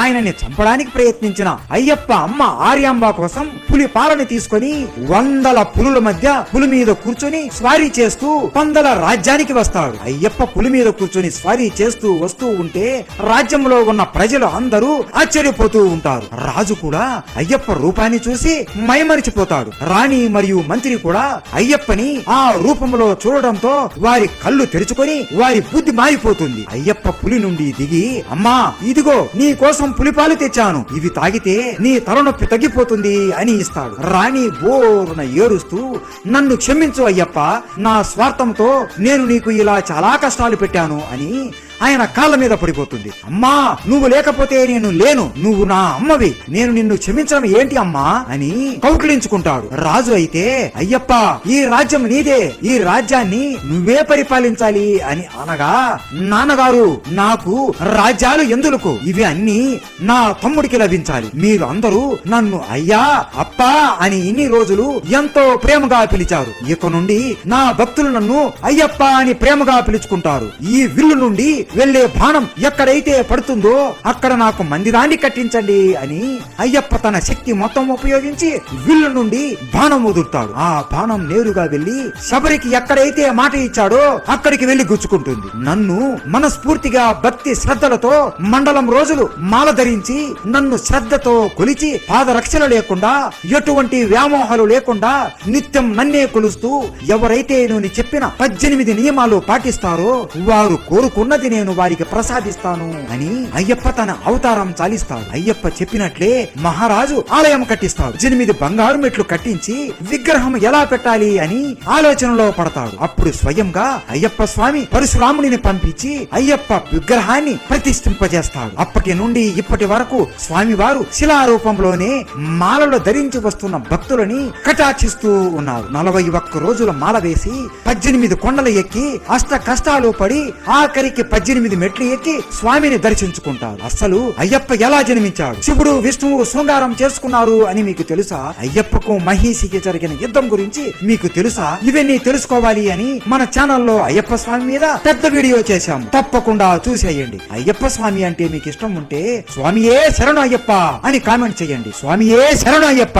ఆయనని చంపడానికి ప్రయత్నించిన అయ్యప్ప అమ్మ ఆర్యాంబ కోసం పులి పాలని తీసుకొని 100 పులుల మధ్య పులి మీద కూర్చొని స్వారీ చేస్తూ పందల రాజ్యానికి వస్తాడు. అయ్యప్ప పులి మీద కూర్చొని స్వారీ చేస్తూ వస్తూ ఉంటే రాజ్యంలో ఉన్న ప్రజలు అందరూ ఆశ్చర్యపోతూ ఉంటారు. రాజు కూడా అయ్యప్ప రూపాన్ని చూసి మైమరిచిపోతాడు. రాణి మరియు మంత్రి కూడా అయ్యప్పని ఆ రూపంలో చూడడంతో వారి కళ్ళు తెరుచుకొని వారి బుద్ధి మారిపోతుంది. అయ్యప్ప పులి నుండి దిగి, అమ్మా ఇదిగో నీ కోసం పులిపాలు తెచ్చాను, ఇవి తాగితే నీ తలనొప్పి తగ్గిపోతుంది అని ఇస్తాడు. రాణి బోరున ఏడుస్తూ, నన్ను క్షమించు అయ్యప్ప, నా స్వార్థంతో నేను నీకు ఇలా చాలా కష్టాలు పెట్టాను అని ఆయన కాళ్ళ మీద పడిపోతుంది. అమ్మా నువ్వు లేకపోతే నేను లేను, నువ్వు నా అమ్మవి, నేను నిన్ను క్షమించడం ఏంటి అమ్మా అని కౌగిలించుకుంటాడు. రాజు అయితే, అయ్యప్ప ఈ రాజ్యం నీదే, ఈ రాజ్యాన్ని నువ్వే పరిపాలించాలి అని అనగా, నాన్నగారు నాకు రాజ్యాలు ఎందులకు, ఇవి అన్ని నా తమ్ముడికి లభించాలి, మీరు అందరూ నన్ను అయ్యా అప్పా అని ఇన్ని రోజులు ఎంతో ప్రేమగా పిలిచారు, ఇక నుండి నా భక్తులు నన్ను అయ్యప్ప అని ప్రేమగా పిలుచుకుంటారు. ఈ విల్లు నుండి వెళ్లే బాణం ఎక్కడైతే పడుతుందో అక్కడ నాకు మందిరాన్ని కట్టించండి అని అయ్యప్ప తన శక్తి మొత్తం ఉపయోగించి విల్లు నుండి బాణం వదులుతాడు. ఆ బాణం నేరుగా వెళ్లి శబరికి ఎక్కడైతే మాట ఇచ్చాడో అక్కడికి వెళ్లి గుచ్చుకుంటుంది. నన్ను మనస్ఫూర్తిగా భక్తి శ్రద్ధలతో మండలం రోజులు మాల ధరించి నన్ను శ్రద్ధతో కొలిచి పాదరక్షణ లేకుండా ఎటువంటి వ్యామోహాలు లేకుండా నిత్యం నన్నే కొలుస్తూ ఎవరైతే నేను చెప్పిన 18 నియమాలు పాటిస్తారో వారు కోరుకున్నది నేను వారికి ప్రసాదిస్తాను అని అయ్యప్ప తన అవతారం చాలిస్తాడు. అయ్యప్ప చెప్పినట్లే మహారాజు ఆలయం కట్టిస్తాడు. 8 బంగారు మెట్లు కట్టించి విగ్రహం ఎలా పెట్టాలి అని ఆలోచనలో పడతాడు. అప్పుడు స్వయంగా అయ్యప్ప స్వామి పరశురాముడిని పంపించి అయ్యప్ప విగ్రహాన్ని ప్రతిష్ఠింపజేస్తాడు. అప్పటి నుండి ఇప్పటి వరకు స్వామివారు శిలారూపంలోనే మాలలో ధరించి వస్తున్న భక్తులని కటాక్షిస్తూ ఉన్నారు. 41 రోజుల మాల వేసి 18 కొండలు ఎక్కి అష్ట కష్టాలు పడి ఆఖరికి 18 మెట్లు ఎక్కి స్వామిని దర్శించుకుంటారు. అసలు అయ్యప్ప ఎలా జన్మించాడు, శివుడు విష్ణువు శృంగారం చేసుకున్నారు అని మీకు తెలుసా? అయ్యప్పకు మహిషికి జరిగిన యుద్ధం గురించి మీకు తెలుసా? ఇవన్నీ తెలుసుకోవాలి అని మన ఛానల్లో అయ్యప్ప స్వామి మీద పెద్ద వీడియో చేశాము, తప్పకుండా చూసేయండి. అయ్యప్ప స్వామి అంటే మీకు ఇష్టం ఉంటే స్వామియే శరణు అయ్యప్ప అని కామెంట్ చేయండి. స్వామియే శరణు అయ్యప్ప.